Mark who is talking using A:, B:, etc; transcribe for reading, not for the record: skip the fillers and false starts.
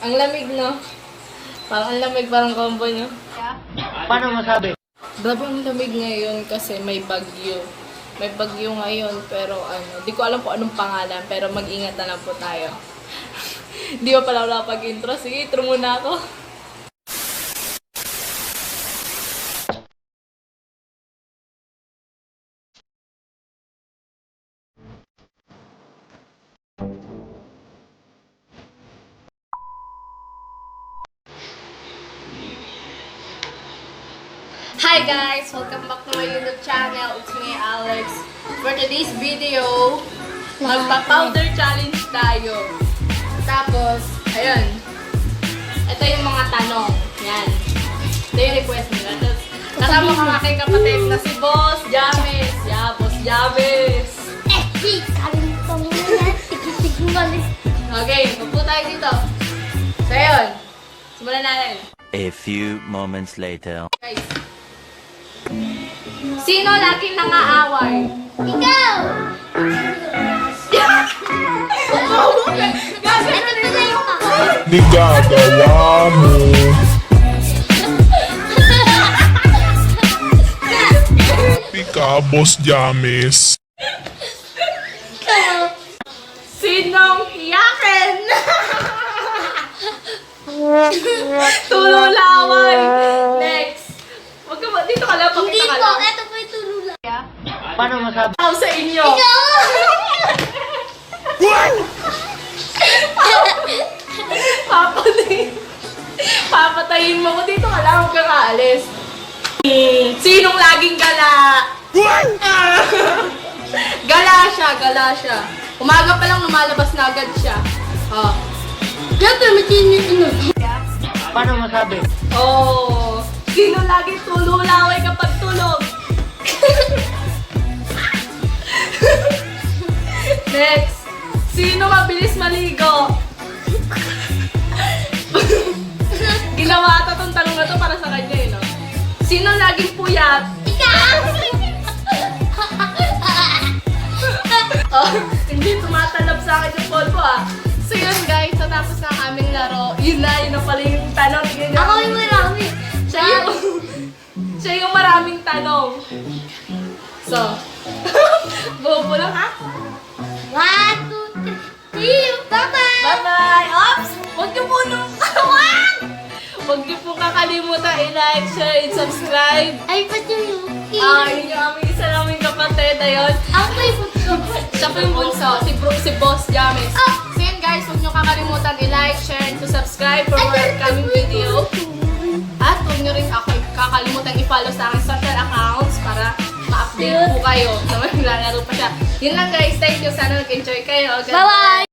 A: Ang lamig, no? Parang ang lamig, parang combo nyo.
B: Paano masabi?
A: Grabe ang lamig ngayon kasi may bagyo. May bagyo ngayon, pero di ko alam po anong pangalan, pero mag-ingat na lang po tayo. Di ba pala wala pag-intro? Sige, intro muna ako. Hi guys! Welcome back to my YouTube channel. It's me, Alex. For today's video, magpa-powder challenge tayo. Tapos, ayun. Ito yung mga tanong. Yan. Ito yung request nila. Tapos, kasama ko ang aking kapatid na si Boss James. Yeah, Boss James. Okay, magpo tayo dito. So, ayun. Simulan natin.
C: A few moments later.
A: Guys. Sino laging nangaaway?
D: Ikaw!
E: Di gagawa mo. Pika, Boss James.
A: Sinong iyakin? Tululaway! Next! Wag ka ba? Dito ka lang,
D: Hindi
A: pakita ka
D: po,
A: lang.
D: eto po yung tulula.
B: Paano masabi?
A: Ako sa inyo!
D: Ikaw!
A: Papatayin mo ko. Dito ka lang, huwag kang aalis. Sinong laging gala? Gala siya. Umaga pa lang lumalabas na agad siya. Oh.
D: Siyempre, matinit ano.
B: Paano masabi?
A: Oh. Sino laging tululaway kapag tulog? Next. Sino mabilis maligo? Ginawa ata tong tanong na to para sa kanya no? Sino laging puyat?
D: Ikaw!
A: Oh, hindi tumatalab sa akin yung polvo So yun guys, natapos na ang aming laro. Yun na pala yung tanong. Tignan niyo.
D: Ako yung marami.
A: Siya yung maraming tanong. So, bobo lang ha?
D: 1, 2, 3, see you! Bye-bye!
A: Bye-bye! Ops! Huwag niyo po nung Huwag niyo po kakalimutan i-like, share, and subscribe.
D: Ay, pati yung
A: Yun yung aming isa naming kapatid. Ayun.
D: Ako may bunso.
A: Siya po yung bunso. Si Boss James. So yun guys, huwag niyo kakalimutan i-like, share, and to subscribe for more upcoming video. At huwag niyo rin ako kakalimutan i-follow sa aking social accounts para ma-update po kayo na maglalaro pa siya. Yun lang guys. Thank you. Sana nag-enjoy kayo. God
D: Bye-bye!